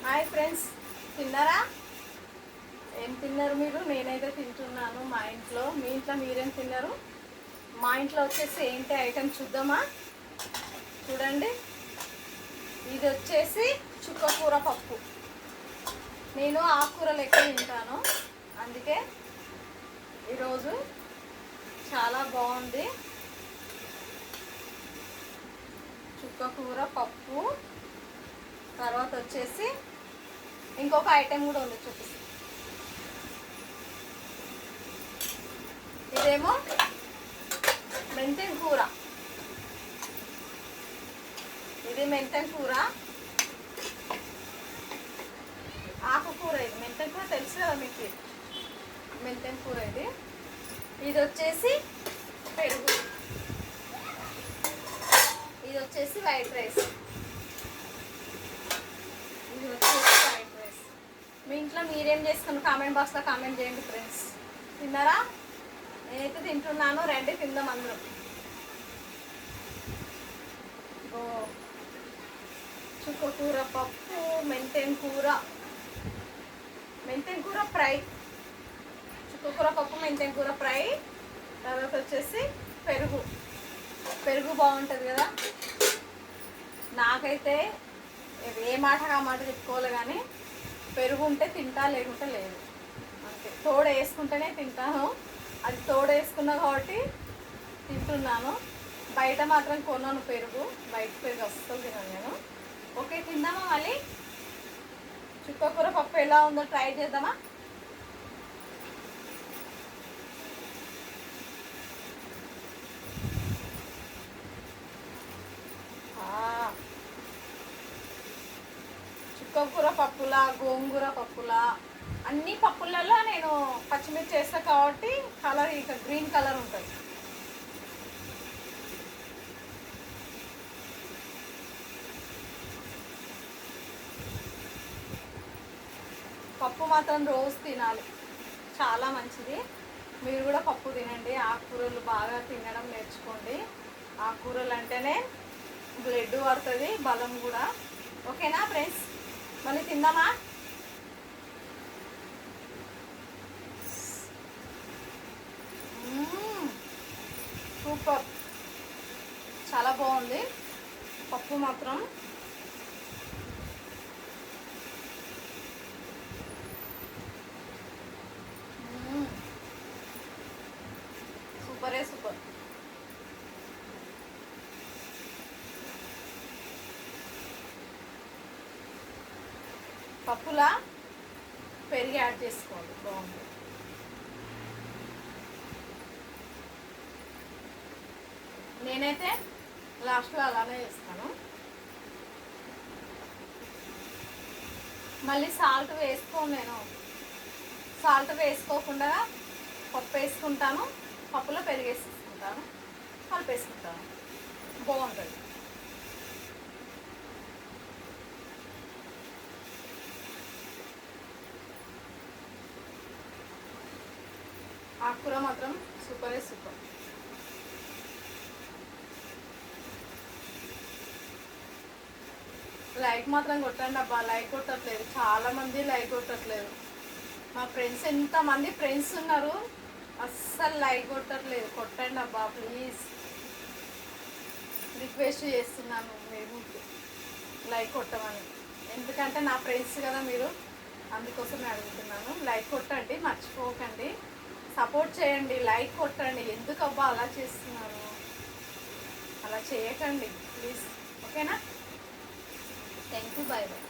Hi friends, తిన్నారా? ఏం తిన్నారు మీరు? నేనైతే తింటున్నాను మా ఇంట్లో. మీ ఇంట్లో మీరేం తిన్నారు? మా ఇంట్లో వచ్చేసి ఏంటి ఐటెం చూద్దామా? చూడండి, ఇది వచ్చేసి చుక్కకూర పప్పు. నేను ఆకుకూరలు ఎక్కువ తింటాను, అందుకే ఈరోజు చాలా బాగుంది. చుక్కకూర పప్పు, తర్వాత వచ్చేసి ఇంకొక ఐటెం కూడా ఉంది, చూపిస్తాను. ఇదేమో మెంతెం కూర. ఇది మెంతెం కూర, ఆకుకూర. ఇది మెంతెం కూర తెలుసు కదా మీకు, మెంతెం కూర ఇది. ఇది వచ్చేసి పెరుగు. ఇది వచ్చేసి వైట్ రైస్. ఇది వచ్చేసి వైట్ రైస్. మీ ఇంట్లో మీరేం చేసుకుని కామెంట్ బాక్స్లో కామెంట్ చేయండి ఫ్రెండ్స్. తిన్నారా? నేనైతే తింటున్నాను, రండి తిందాం అందరం. చుక్కకూర పప్పు, మెంతెం కూర, మెంతెం కూర ఫ్రై. చుక్కకూర పప్పు, మెంతెం కూర ఫ్రై. తర్వాత వచ్చేసి పెరుగు. పెరుగు బాగుంటుంది కదా. నాకైతే ఏ మాట ఆ మాట చెప్పుకోవాలి, కానీ పెరుగు ఉంటే తింటా, లేకుంటే లేదు. అంతే, తోడ వేసుకుంటేనే తింటాను. అది తోడ వేసుకున్నా కాబట్టి తింటున్నాను. బయట మాత్రం కొన్నాను పెరుగు, బయట పెరుగు అస్సలు తిన్నాను నేను. ఓకే, తిందామా మళ్ళీ? చుక్కకూర పప్పు ఎలా ఉందో ట్రై చేద్దామా? చుక్కకూర పప్పులా, గోంగూర పప్పులా, అన్ని పప్పులలో నేను పచ్చిమిర్చి వేస్తా కాబట్టి కలర్ ఇక గ్రీన్ కలర్ ఉంటుంది. పప్పు మాత్రం రోజు తినాలి, చాలా మంచిది. మీరు కూడా పప్పు తినండి, ఆకుకూరలు బాగా తినడం నేర్చుకోండి. ఆకుకూరలు అంటేనే బ్లడ్ పడుతుంది, బలం కూడా. ఓకేనా ఫ్రెండ్స్, మళ్ళీ తిందామా? సూపర్, చాలా బాగుంది పప్పు మాత్రం. సూపరే సూపర్. పప్పులా పెరిగి యాడ్ చేసుకోండి, బాగుంది. నేనైతే లాస్ట్లో అలానే చేస్తాను. మళ్ళీ సాల్ట్ వేసుకోను నేను. సాల్ట్ వేసుకోకుండా పప్పు వేసుకుంటాను, పప్పులో పెరిగేసుకుంటాను, కలిపేసుకుంటాను, బాగుంటుంది. ఆకుకూర మాత్రం సూపరే సూపర్. లైక్ మాత్రం కొట్టండి అబ్బా, లైక్ కొట్టట్లేదు, చాలామంది లైక్ కొట్టట్లేదు. మా ఫ్రెండ్స్, ఎంతమంది ఫ్రెండ్స్ ఉన్నారు, అస్సలు లైక్ కొట్టట్లేదు. కొట్టండి అబ్బా ప్లీజ్, రిక్వెస్ట్ చేస్తున్నాను మీరు లైక్ కొట్టమని. ఎందుకంటే నా ఫ్రెండ్స్ కదా మీరు, అందుకోసమే అడుగుతున్నాను. లైక్ కొట్టండి, మర్చిపోకండి, సపోర్ట్ చేయండి, లైక్ కొట్టండి. ఎందుకు అబ్బా అలా చేస్తున్నారు? అలా చేయకండి ప్లీజ్. ఓకేనా? Thank you, bye bye.